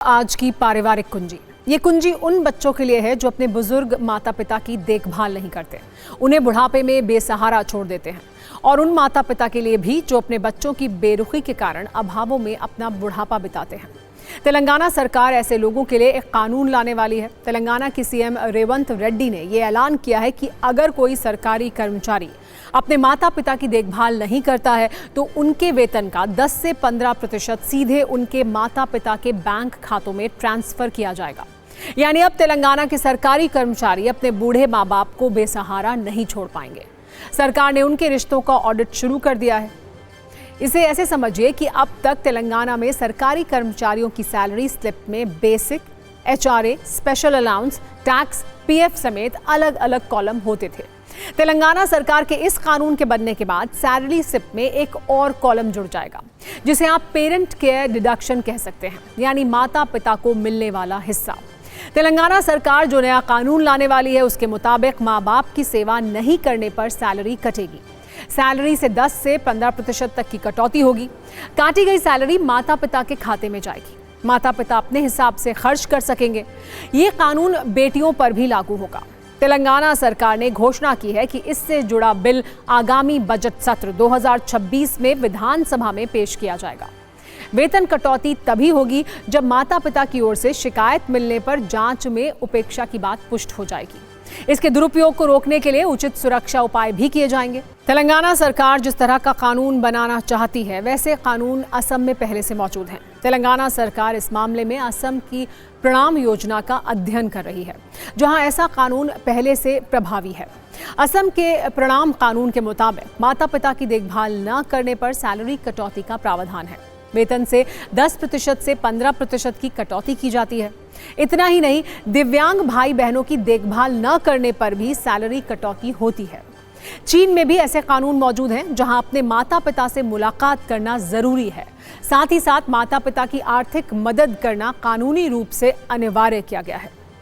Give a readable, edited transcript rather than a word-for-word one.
आज की पारिवारिक कुंजी। ये कुंजी उन बच्चों के लिए है जो अपने बुजुर्ग माता पिता की देखभाल नहीं करते, उन्हें बुढ़ापे में बेसहारा छोड़ देते हैं, और उन माता पिता के लिए भी जो अपने बच्चों की बेरुखी के कारण अभावों में अपना बुढ़ापा बिताते हैं। तेलंगाना सरकार ऐसे लोगों के लिए एक कानून लाने वाली है। तेलंगाना की सीएम रेवंत रेड्डी ने यह ऐलान किया है कि अगर कोई सरकारी कर्मचारी अपने माता पिता की देखभाल नहीं करता है तो उनके वेतन का 10 से 15% सीधे उनके माता पिता के बैंक खातों में ट्रांसफर किया जाएगा। यानी अब तेलंगाना के सरकारी कर्मचारी अपने बूढ़े माँ बाप को बेसहारा नहीं छोड़ पाएंगे। सरकार ने उनके रिश्तों का ऑडिट शुरू कर दिया है। इसे ऐसे समझिए कि अब तक तेलंगाना में सरकारी कर्मचारियों की सैलरी स्लिप में basic, HRA, special allowance, tax, PF समेत अलग अलग कॉलम होते थे। तेलंगाना सरकार के इस कानून के बनने के बाद सैलरी स्लिप में एक और कॉलम जुड़ जाएगा, जिसे आप पेरेंट केयर डिडक्शन कह सकते हैं, यानी माता पिता को मिलने वाला हिस्सा। तेलंगाना सरकार जो नया कानून लाने वाली है उसके मुताबिक माँ बाप की सेवा नहीं करने पर सैलरी कटेगी। सैलरी से 10 से 15% तक की कटौती होगी। काटी गई सैलरी माता पिता के खाते में जाएगी। माता पिता अपने हिसाब से खर्च कर सकेंगे। ये कानून बेटियों पर भी लागू होगा। तेलंगाना सरकार ने घोषणा की है कि इससे जुड़ा बिल आगामी बजट सत्र 2026 में विधानसभा में पेश किया जाएगा। वेतन कटौती तभी होगी जब माता पिता की ओर से शिकायत मिलने पर जांच में उपेक्षा की बात पुष्ट हो जाएगी। इसके दुरुपयोग को रोकने के लिए उचित सुरक्षा उपाय भी किए जाएंगे। तेलंगाना सरकार जिस तरह का कानून बनाना चाहती है वैसे कानून असम में पहले से मौजूद हैं। तेलंगाना सरकार इस मामले में असम की प्रणाम योजना का अध्ययन कर रही है, जहां ऐसा कानून पहले से प्रभावी है। असम के प्रणाम कानून के मुताबिक माता पिता की देखभाल न करने पर सैलरी कटौती का प्रावधान है। वेतन से 10% से 15% की कटौती की जाती है। इतना ही नहीं, दिव्यांग भाई बहनों की देखभाल न करने पर भी सैलरी कटौती होती है। चीन में भी ऐसे कानून मौजूद हैं जहां अपने माता पिता से मुलाकात करना जरूरी है। साथ ही साथ माता पिता की आर्थिक मदद करना कानूनी रूप से अनिवार्य किया गया है।